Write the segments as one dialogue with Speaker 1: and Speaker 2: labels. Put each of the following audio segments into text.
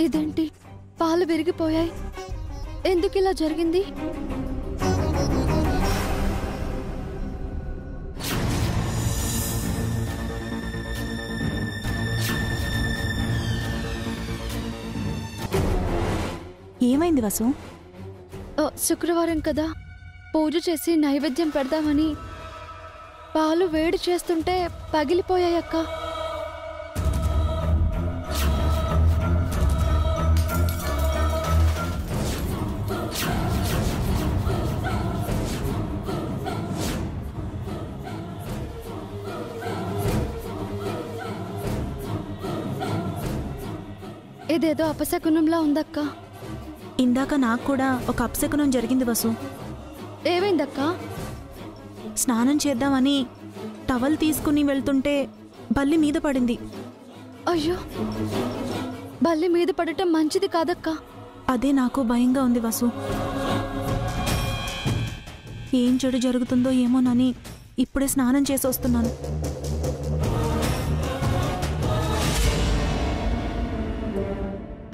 Speaker 1: ఇదేంటి పాలు విరిగిపోయాయి? ఎందుకు ఇలా జరిగింది?
Speaker 2: ఏమైంది వసు?
Speaker 1: శుక్రవారం కదా, పూజ చేసి నైవేద్యం పెడదామని పాలు వేడి చేస్తుంటే పగిలిపోయాయక్క. ఇదేదో అపశకునంలా ఉందక్క.
Speaker 2: ఇందాక నాకు కూడా ఒక అపశకునం జరిగింది వసు.
Speaker 1: ఏమైందక్క?
Speaker 2: స్నానం చేద్దామని టవల్ తీసుకుని వెళ్తుంటే బల్లి మీద పడింది.
Speaker 1: అయ్యో, బల్లి మీద పడటం మంచిది కాదక్క.
Speaker 2: అదే నాకు భయంగా ఉంది వసు. ఏం చెడు జరుగుతుందో ఏమోనని ఇప్పుడే స్నానం చేసి వస్తున్నాను.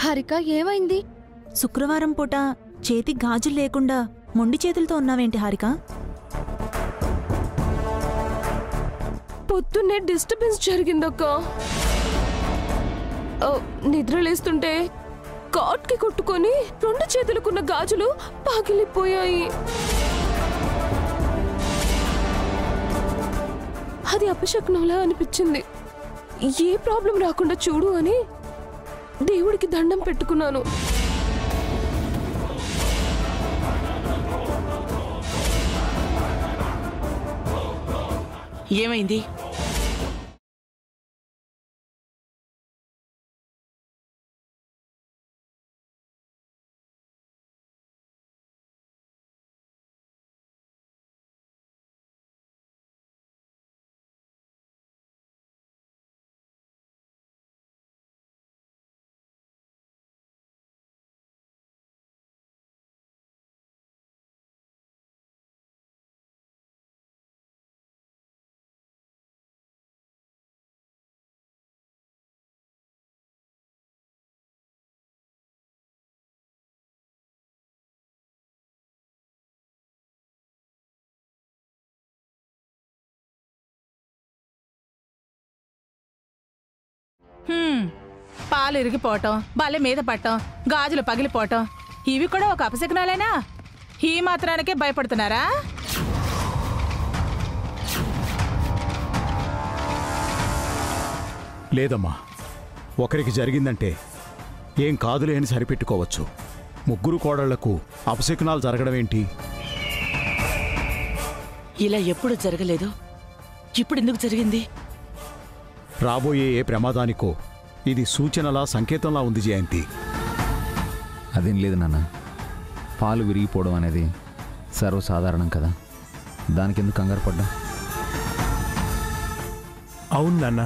Speaker 1: హారిక, ఏమైంది?
Speaker 2: శుక్రవారం పూట చేతి గాజులు లేకుండా మొండి చేతులతో ఉన్నావేంటి హారిక?
Speaker 3: పొద్దున్నే డిస్టర్బెన్స్ జరిగిందక్క. నిద్రలేస్తుంటే కాట్కి కొట్టుకొని 2 చేతులకున్న గాజులు పగిలిపోయాయి. అది అపశకునంలా అనిపించింది. ఏ ప్రాబ్లం రాకుండా చూడు అని దేవుడికి దండం పెట్టుకున్నాను.
Speaker 4: ఏమైంది?
Speaker 5: పాలు ఇరిగిపోవటం, బల్ల మీద పట్టం, గాజులు పగిలిపోవటం, ఇవి కూడా ఒక అపశకునాలేనా? ఈ మాత్రానికే భయపడుతున్నారా?
Speaker 6: లేదమ్మా, ఒకరికి జరిగిందంటే ఏం కాదులే అని సరిపెట్టుకోవచ్చు. ముగ్గురు కోడళ్లకు అపశకునాలు జరగడం ఏంటి?
Speaker 4: ఇలా ఎప్పుడు జరగలేదు, ఇప్పుడు ఎందుకు జరిగింది?
Speaker 6: రాబోయే ఏ ప్రమాదానికో ఇది సూచనలా, సంకేతంలా ఉంది జయంతి.
Speaker 7: అదేం లేదు నాన్న, పాలు విరిగిపోవడం అనేది సర్వసాధారణం కదా, దానికెందుకు కంగారు పడ్డా?
Speaker 8: అవును నాన్న,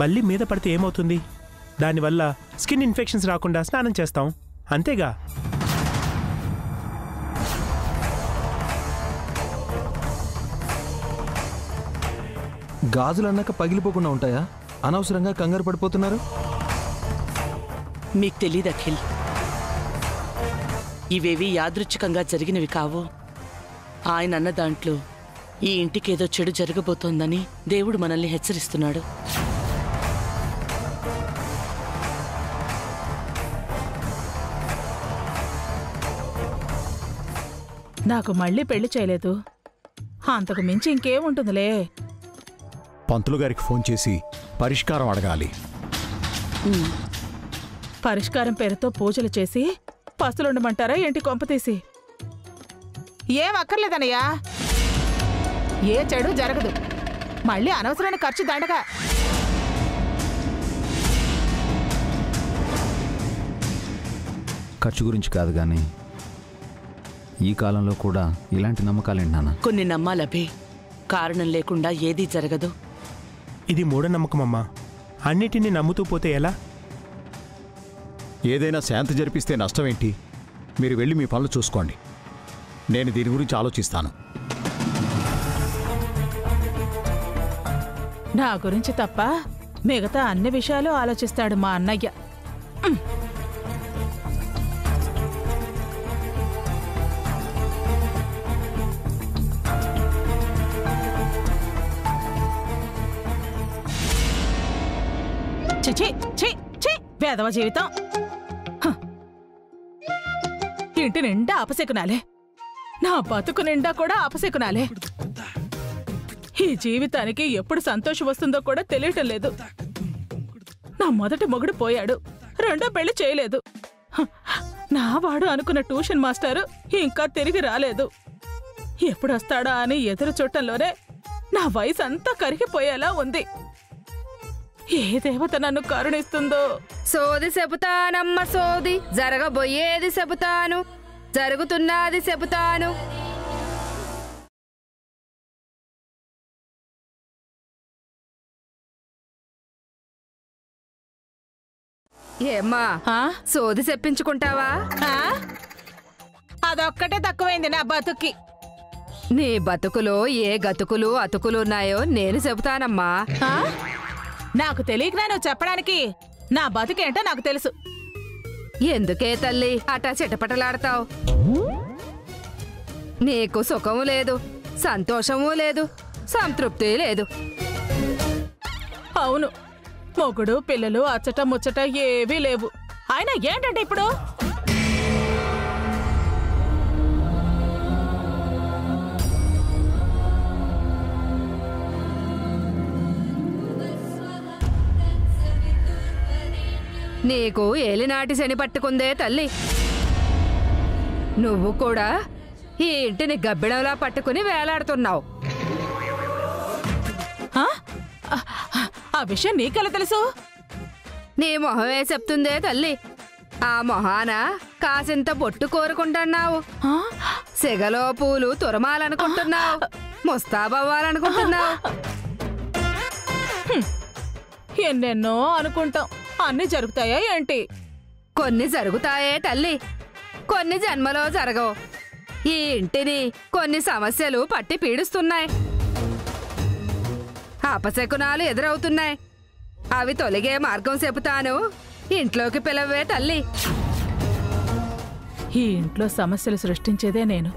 Speaker 8: బల్లి మీద పడితే ఏమవుతుంది? దానివల్ల స్కిన్ ఇన్ఫెక్షన్స్ రాకుండా స్నానం చేస్తాం, అంతేగా.
Speaker 9: గాజులు అన్నాక పగిలిపోకుండా ఉంటాయా? అనవసరంగా కంగారు పడిపోతున్నారు.
Speaker 4: మీకు తెలీదు అఖిల్, ఇవేవి యాదృచ్ఛికంగా జరిగినవి కావు. ఆయన అన్న దాంట్లో ఈ ఇంటికేదో చెడు జరగబోతోందని దేవుడు మనల్ని హెచ్చరిస్తున్నాడు.
Speaker 5: నాకు మళ్ళీ పెళ్లి చేయలేదు, అంతకు మించి ఇంకేముంటుందిలే.
Speaker 6: పంతులు గారికి ఫోన్ చేసి పరిష్కారం అడగాలి.
Speaker 5: పరిష్కారం పేరుతో పూజలు చేసి పస్తులుండమంటారా ఏంటి కొంపతీసి? ఏం అక్కర్లేదనయ్యా, ఏ చెడు జరగదు. మళ్ళీ అనవసరమైన ఖర్చు దండగా.
Speaker 7: ఖర్చు గురించి కాదు కానీ ఈ కాలంలో కూడా ఇలాంటి నమ్మకాలేంటి నాన్న?
Speaker 4: కొన్ని నమ్మాలభి, కారణం లేకుండా ఏదీ జరగదు.
Speaker 8: ఇది మూఢనమ్మకమమ్మా, అన్నిటినీ నమ్ముతూ పోతే ఎలా?
Speaker 6: ఏదైనా శాంతి జరిపిస్తే నష్టమేంటి? మీరు వెళ్ళి మీ పనులు చూసుకోండి, నేను దీని గురించి ఆలోచిస్తాను.
Speaker 5: నా గురించి తప్ప మిగతా అన్ని విషయాలు ఆలోచిస్తాడు మా అన్నయ్య. వేదవ జీవితం. ఇంటి నిండా అపశకునాలే, నా బతుకు నిండా కూడా అపశకునాలే. ఈ జీవితానికి ఎప్పుడు సంతోషం వస్తుందో కూడా తెలియటం లేదు. నా మొదటి మొగుడు పోయాడు, రెండో పెళ్లి చేయలేదు. నా వాడు అనుకున్న ట్యూషన్ మాస్టారు ఇంకా తిరిగి రాలేదు. ఎప్పుడొస్తాడా అని ఎదురు చూడటంలోనే నా వయసు అంతా కరిగిపోయేలా ఉంది. ఏ దేవత నన్ను కరుణిస్తుందో.
Speaker 1: సోది చెబుతానమ్మ సోది, జరగబోయేది చెబుతాను, జరుగుతున్నది చెబుతాను. ఏమ్మా సోది చెప్పించుకుంటావా?
Speaker 5: అదొక్కటే తక్కువైంది నా బతుక్కి.
Speaker 1: నీ బతుకులో ఏ గతుకులు అతుకులున్నాయో నేను చెబుతానమ్మా.
Speaker 5: నాకు తెలియకనా నువ్వు చెప్పడానికి? నా బతుకేంటో నాకు తెలుసు.
Speaker 1: ఎందుకే తల్లి అటా చిటపటలాడతావు? నీకు సుఖము లేదు, సంతోషము లేదు, సంతృప్తి లేదు.
Speaker 5: అవును, మొగుడు పిల్లలు అచ్చట ముచ్చట ఏవీ లేవు. అయినా ఏంటంటే ఇప్పుడు
Speaker 1: నీకు ఏలినాటి శని పట్టుకుందే తల్లి. నువ్వు కూడా ఈ ఇంటిని గబ్బిడంలా పట్టుకుని వేలాడుతున్నావు.
Speaker 5: ఆ విషయం నీకెలా తెలుసు?
Speaker 1: నీ మొహమే చెప్తుందే తల్లి. ఆ మొహాన కాసింత బొట్టు కోరుకుంటున్నావు, సెగలో పూలు తురమాలనుకుంటున్నావు, ముస్తాబవ్వాలనుకుంటున్నావు.
Speaker 5: ఎన్నెన్నో అనుకుంటాం, అన్ని జరుగుతాయా ఏంటి?
Speaker 1: కొన్ని జరుగుతాయే తల్లి, కొన్ని జన్మలో జరగవు. ఈ ఇంటిని కొన్ని సమస్యలు పట్టి పీడిస్తున్నాయి, అపశకునాలు ఎదురవుతున్నాయి. అవి తొలగే మార్గం చెబుతాను, ఇంట్లోకి పిలవే తల్లి.
Speaker 5: ఈ ఇంట్లో సమస్యలు సృష్టించేదే నేను.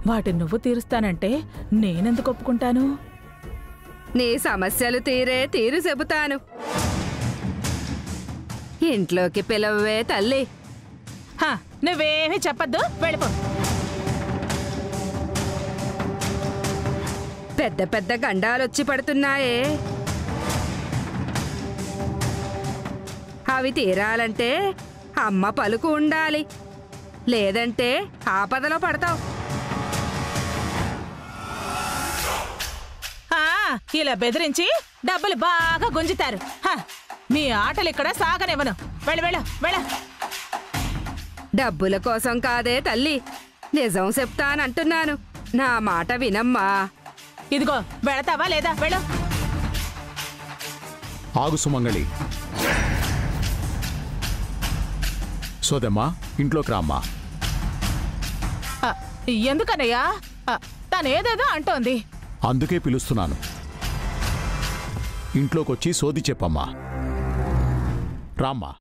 Speaker 5: వాటిని నువ్వు తీరుస్తానంటే నేనెందుకు ఒప్పుకుంటాను?
Speaker 1: నీ సమస్యలు తీరు చెబుతాను, ఇంట్లోకి పిలవే తల్లి.
Speaker 5: నువ్వేమీ చెప్పద్దు, వెళ్ళిపో.
Speaker 1: పెద్ద పెద్ద గండాలొచ్చి పడుతున్నాయే, అవి తీరాలంటే అమ్మ పలుకు ఉండాలి, లేదంటే ఆపదలో పడతావు.
Speaker 5: ఇలా బెదిరించి డబ్బులు బాగా గుంజుతారు. మీ ఆటలు ఇక్కడ సాగనివ్వను. వెళ్ళ వెళ్ళ వెళ్ళ.
Speaker 1: డబ్బుల కోసం కాదే తల్లి, నిజం చెప్తానంటున్నాను, నా మాట వినమ్మా.
Speaker 5: ఇదిగో వెళతావా లేదా? వెళ్ళు.
Speaker 6: ఆగు సుమంగళి. సోదమ్మా, ఇంట్లోకి రామ్మా.
Speaker 5: ఎందుకన్నయ్యా? తనేదేదో అంటోంది.
Speaker 6: అందుకే పిలుస్తున్నాను. ఇంట్లోకొచ్చి సోది చెప్పమ్మా. రామ్మా.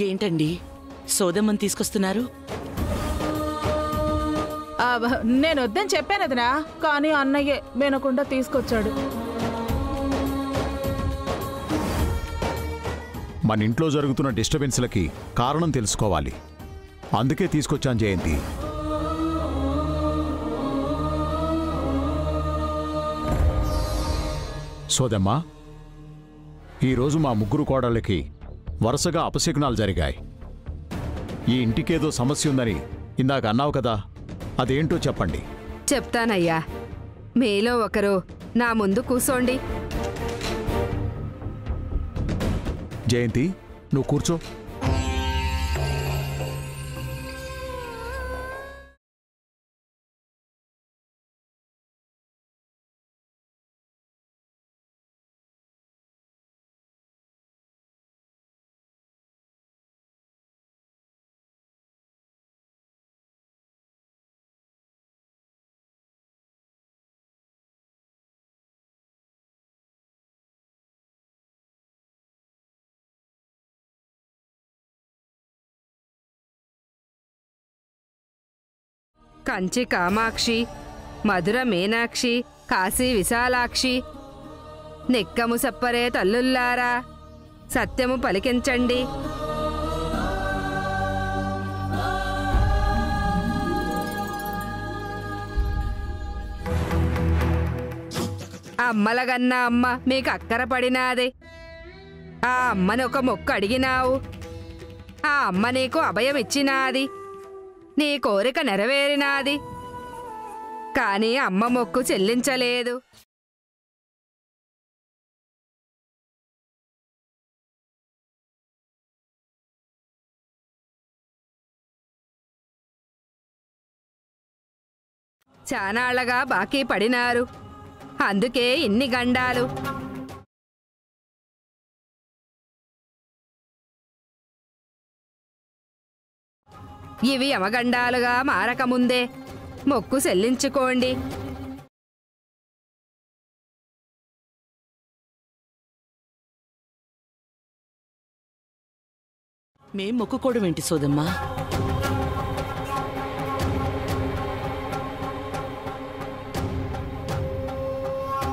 Speaker 4: ఏంటండి సోదమ్మని తీసుకొస్తున్నారు?
Speaker 5: నేను వద్దని చెప్పానదినా, కానీ అన్నయ్యే వినకుండా తీసుకొచ్చాడు.
Speaker 6: మన ఇంట్లో జరుగుతున్న డిస్టర్బెన్స్లకి కారణం తెలుసుకోవాలి, అందుకే తీసుకొచ్చాను జయంతి. సోదమ్మా, ఈరోజు మా ముగ్గురు కోడళ్ళకి వరుసగా అపశకునాలు జరిగాయి. ఈ ఇంటికేదో సమస్య ఉందని ఇందాక అన్నావు కదా, అదేంటో చెప్పండి.
Speaker 1: చెప్తానయ్యా, మీలో ఒకరు నా ముందు కూసోండి.
Speaker 6: జయంతి, నువ్వు కూర్చో.
Speaker 1: కంచి కామాక్షి, మధుర మీనాక్షి, కాశీ విశాలాక్షి, నిక్కము సప్పరే తల్లుల్లారా, సత్యము పలికించండి. అమ్మలగన్న అమ్మ మీకు అక్కర పడినాది. ఆ అమ్మని ఒక మొక్కు అడిగినావు, ఆ అమ్మ నీకు అభయం ఇచ్చినాది, నీ కోరిక నెరవేరినాది. కానీ అమ్మ మొక్కు చెల్లించలేదు. చానాళ్లగా బాకీ పడినారు, అందుకే ఇన్ని గండాలు. ఇవి యమగండాలుగా మారకముందే మొక్కు చెల్లించుకోండి.
Speaker 4: మేం మొక్కుకోవడం ఏంటి సోదమ్మా?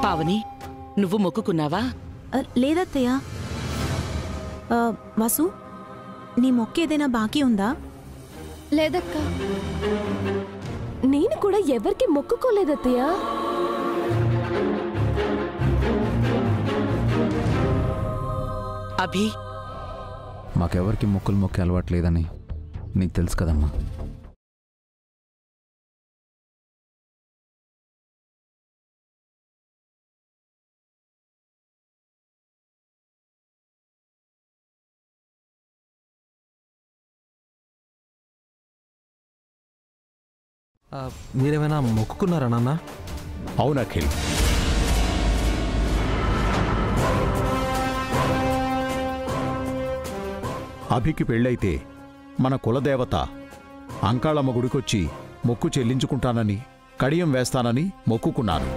Speaker 4: పావని, నువ్వు మొక్కుకున్నావా?
Speaker 2: లేదత్తయ్య. వాసు, నీ మొక్క ఏదైనా బాకీ ఉందా?
Speaker 3: లేదక్క, నేను కూడా ఎవరికి మొక్కుకోలేదత్తయ్య.
Speaker 4: అభి,
Speaker 7: మాకెవరికి మొక్కులు మొక్కే అలవాటు లేదని నీకు తెలుసు కదమ్మా.
Speaker 9: మీరేమైనా మొక్కుకున్నారా నాన్న?
Speaker 6: అవును అఖిల్. అభికి పెళ్ళైతే మన కులదేవత అంకాళమ్మ గుడికొచ్చి మొక్కు చెల్లించుకుంటానని, కడియం వేస్తానని మొక్కుకున్నాను.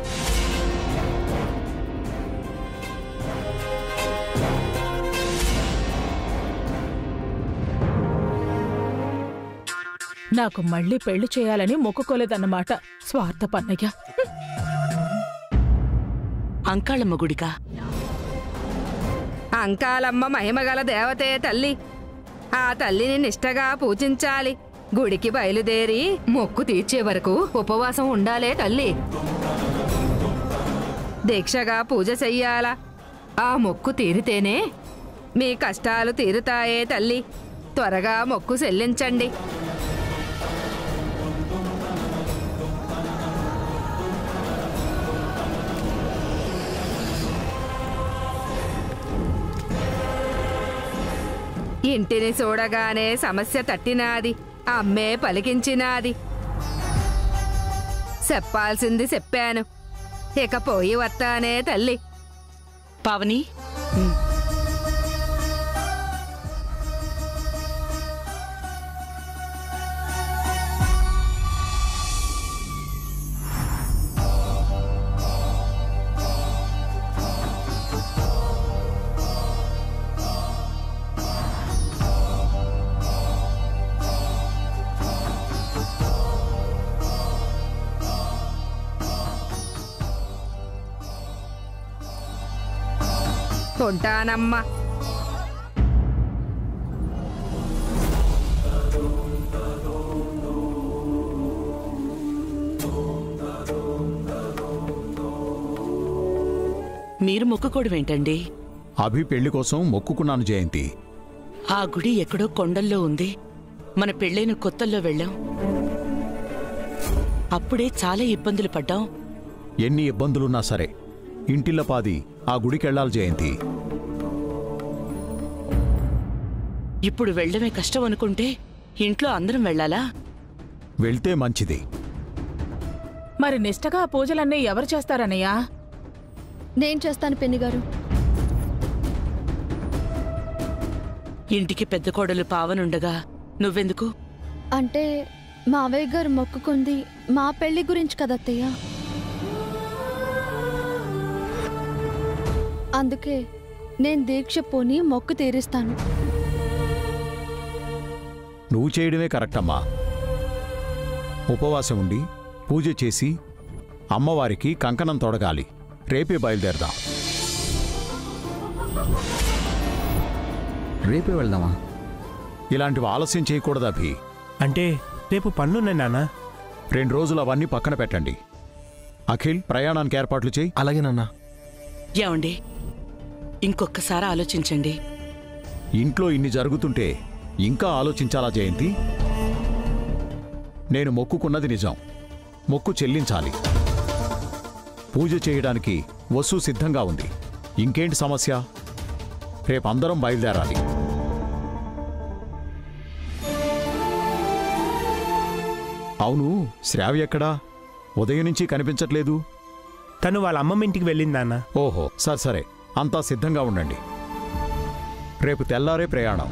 Speaker 5: నాకు మళ్ళీ పెళ్లి చేయాలని మొక్కుకోలేదన్నమాట. స్వార్థపన్నయ్య.
Speaker 4: అంకాళమ్మ గుడికా?
Speaker 1: అంకాలమ్మ మహిమగల దేవతే తల్లి. ఆ తల్లిని నిష్టగా పూజించాలి. గుడికి బయలుదేరి మొక్కు తీర్చే వరకు ఉపవాసం ఉండాలే తల్లి. దీక్షగా పూజ చెయ్యాలా. ఆ మొక్కు తీరితేనే మీ కష్టాలు తీరుతాయే తల్లి. త్వరగా మొక్కు చెల్లించండి. ఇంటిని చూడగానే సమస్య తట్టినాది, అమ్మే పలికించినాది. చెప్పాల్సింది చెప్పాను, ఇక పోయి వస్తానే తల్లి.
Speaker 4: పావని,
Speaker 1: ఉంటానమ్మా.
Speaker 4: మీరు మొక్కుకోవడం ఏంటండి?
Speaker 6: అభి పెళ్లి కోసం మొక్కుకున్నాను జయంతి.
Speaker 4: ఆ గుడి ఎక్కడో కొండల్లో ఉంది. మన పెళ్ళైన కొత్తల్లో వెళ్ళాం. అప్పుడే చాలా ఇబ్బందులు పడ్డాం.
Speaker 6: ఎన్ని ఇబ్బందులున్నా సరే ఇంటిల్లపాది ఆ గుడికెళ్ళాలి జయంతి.
Speaker 4: ఇప్పుడు వెళ్ళడమే కష్టం అనుకుంటే ఇంట్లో అందరం వెళ్ళాలా?
Speaker 6: వెళ్తే మంచిది.
Speaker 5: మరి నిష్టగా ఆ పూజలన్నీ ఎవరు చేస్తారన్నయ్యా?
Speaker 10: నేను చేస్తాను పిన్నిగారు.
Speaker 4: ఇంటికి పెద్ద కోడలు పావనుండగా నువ్వెందుకు?
Speaker 10: అంటే మావయ్య గారు మొక్కుకుంది మా పెళ్లి గురించి కదత్తయ్య. అందుకే నేను దీక్ష పోని మొక్కు తీరుస్తాను.
Speaker 6: నువ్వు చేయడమే కరెక్టమ్మా. ఉపవాసం ఉండి పూజ చేసి అమ్మవారికి కంకణం తొడగాలి. రేపే బయలుదేరదాం.
Speaker 7: రేపే వెళ్దామా?
Speaker 6: ఇలాంటివి ఆలస్యం చేయకూడదు అభి.
Speaker 8: అంటే రేపు పనులున్నాయి నాన్న.
Speaker 6: 2 రోజులు అవన్నీ పక్కన పెట్టండి. అఖిల్, ప్రయాణానికి ఏర్పాట్లు చేయి.
Speaker 9: అలాగే నాన్న.
Speaker 4: ఏమండి, ఇంకొకసారి ఆలోచించండి.
Speaker 6: ఇంట్లో ఇన్ని జరుగుతుంటే ఇంకా ఆలోచించాలా జయంతి? నేను మొక్కుకున్నది నిజం. మొక్కు చెల్లించాలి. పూజ చేయడానికి వసు సిద్ధంగా ఉంది. ఇంకేంటి సమస్య? రేపందరం బయలుదేరాలి. అవును, శ్రావ్య ఎక్కడా? ఉదయం నుంచి కనిపించట్లేదు.
Speaker 8: తను వాళ్ళ అమ్మమ్మ ఇంటికి వెళ్ళింది నాన్న.
Speaker 6: ఓహో, సరే, అంతా సిద్ధంగా ఉండండి. రేపు తెల్లారే ప్రయాణం.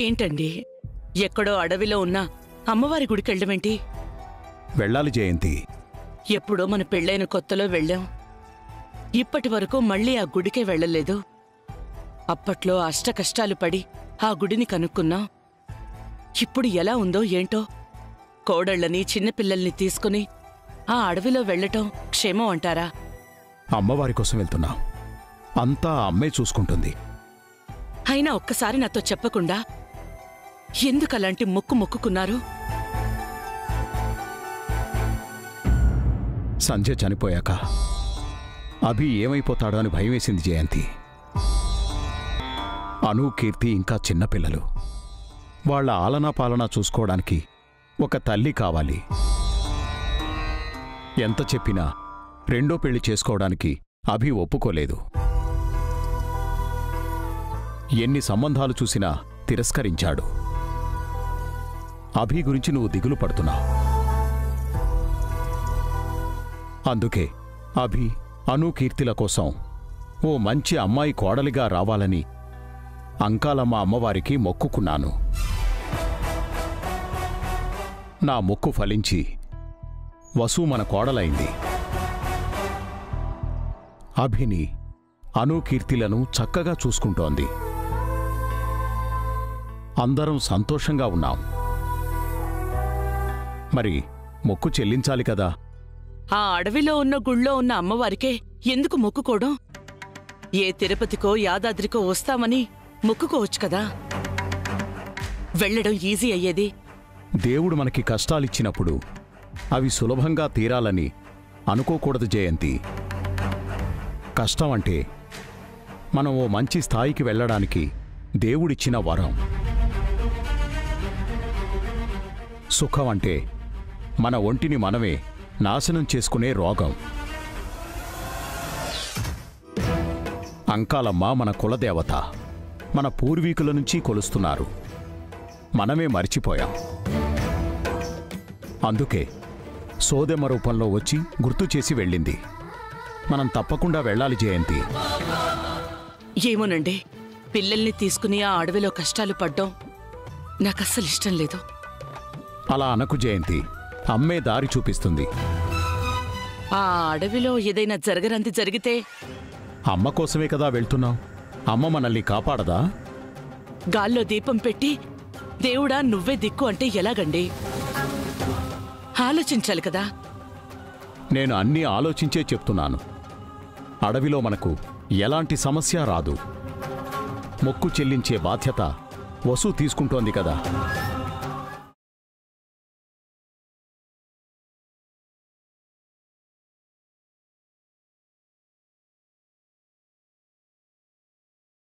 Speaker 4: ఏంటండి, ఎక్కడో అడవిలో ఉన్న అమ్మవారి గుడికెళ్ళడమేంటి?
Speaker 6: వెళ్ళాలి జయంతి.
Speaker 4: ఎప్పుడో మన పెళ్ళైన కొత్తలో వెళ్ళాం. ఇప్పటి వరకు మళ్ళీ ఆ గుడికే వెళ్ళలేదు. అప్పట్లో అష్టకష్టాలు పడి ఆ గుడిని కనుక్కున్నాం. ఇప్పుడు ఎలా ఉందో ఏంటో. కోడళ్లని చిన్నపిల్లల్ని తీసుకుని ఆ అడవిలో వెళ్ళటం క్షేమం అంటారా?
Speaker 6: అమ్మవారి కోసం వెళ్తున్నాం. అంతా అమ్మే చూసుకుంటుంది.
Speaker 4: అయినా ఒక్కసారి నాతో చెప్పకుండా ఎందుకలాంటి మొక్కు మొక్కుకున్నారు?
Speaker 6: సంధ్య చనిపోయాక అభి ఏమైపోతాడో అని భయమేసింది జయంతి. అను, కీర్తి ఇంకా చిన్నపిల్లలు. వాళ్ల ఆలనా పాలనా చూసుకోవడానికి ఒక తల్లి కావాలి. ఎంత చెప్పినా రెండో పెళ్లి చేసుకోవడానికి అభి ఒప్పుకోలేదు. ఎన్ని సంబంధాలు చూసినా తిరస్కరించాడు. అభి గురించి నువ్వు దిగులు పడుతున్నావు. అందుకే అభి, అను, కీర్తిల కోసం ఓ మంచి అమ్మాయి కోడలిగా రావాలని అంకాలమ్మ అమ్మవారికి మొక్కుకున్నాను. నా మొక్కు ఫలించి వసు మన కోడలైంది. అభిని, అను, కీర్తిలను చక్కగా చూసుకుంటోంది. అందరం సంతోషంగా ఉన్నాం. మరి మొక్కు చెల్లించాలి కదా.
Speaker 4: ఆ అడవిలో ఉన్న గుళ్ళో ఉన్న అమ్మవారికే ఎందుకు మొక్కుకోవడం? ఏ తిరుపతికో యాదాద్రికో వస్తామని మొక్కుకోవచ్చు కదా. వెళ్ళడం ఈజీ అయ్యేది.
Speaker 6: దేవుడు మనకి కష్టాలిచ్చినప్పుడు అవి సులభంగా తీరాలని అనుకోకూడదు జయంతి. కష్టం అంటే మనం ఓ మంచి స్థాయికి వెళ్ళడానికి దేవుడిచ్చిన వరం. సుఖం అంటే మన ఒంటిని మనమే నాశనం చేసుకునే రోగం. అంకాలమ్మ మన కులదేవత. మన పూర్వీకుల నుంచి కొలుస్తున్నారు. మనమే మర్చిపోయాం. అందుకే సోదెమ్మ రూపంలో వచ్చి గుర్తు చేసి వెళ్ళింది. మనం తప్పకుండా వెళ్ళాలి జయంతి.
Speaker 4: ఏమోనండి, పిల్లల్ని తీసుకుని ఆ అడవిలో కష్టాలు పడ్డం నాకస్సలు ఇష్టం లేదు.
Speaker 6: అలా అనకు జయంతి. అమ్మే దారి చూపిస్తుంది.
Speaker 4: ఆ అడవిలో ఏదైనా జరగరంది జరిగితే?
Speaker 6: అమ్మ కోసమే కదా వెళ్తున్నాం. అమ్మ మనల్ని కాపాడదా?
Speaker 4: గాల్లో దీపం పెట్టి దేవుడా నువ్వే దిక్కు అంటే ఎలాగండి? ఆలోచించాలి కదా.
Speaker 6: నేను అన్నీ ఆలోచించే చెప్తున్నాను. అడవిలో మనకు ఎలాంటి సమస్య రాదు. మొక్కు చెల్లించే బాధ్యత వసు తీసుకుంటోంది కదా.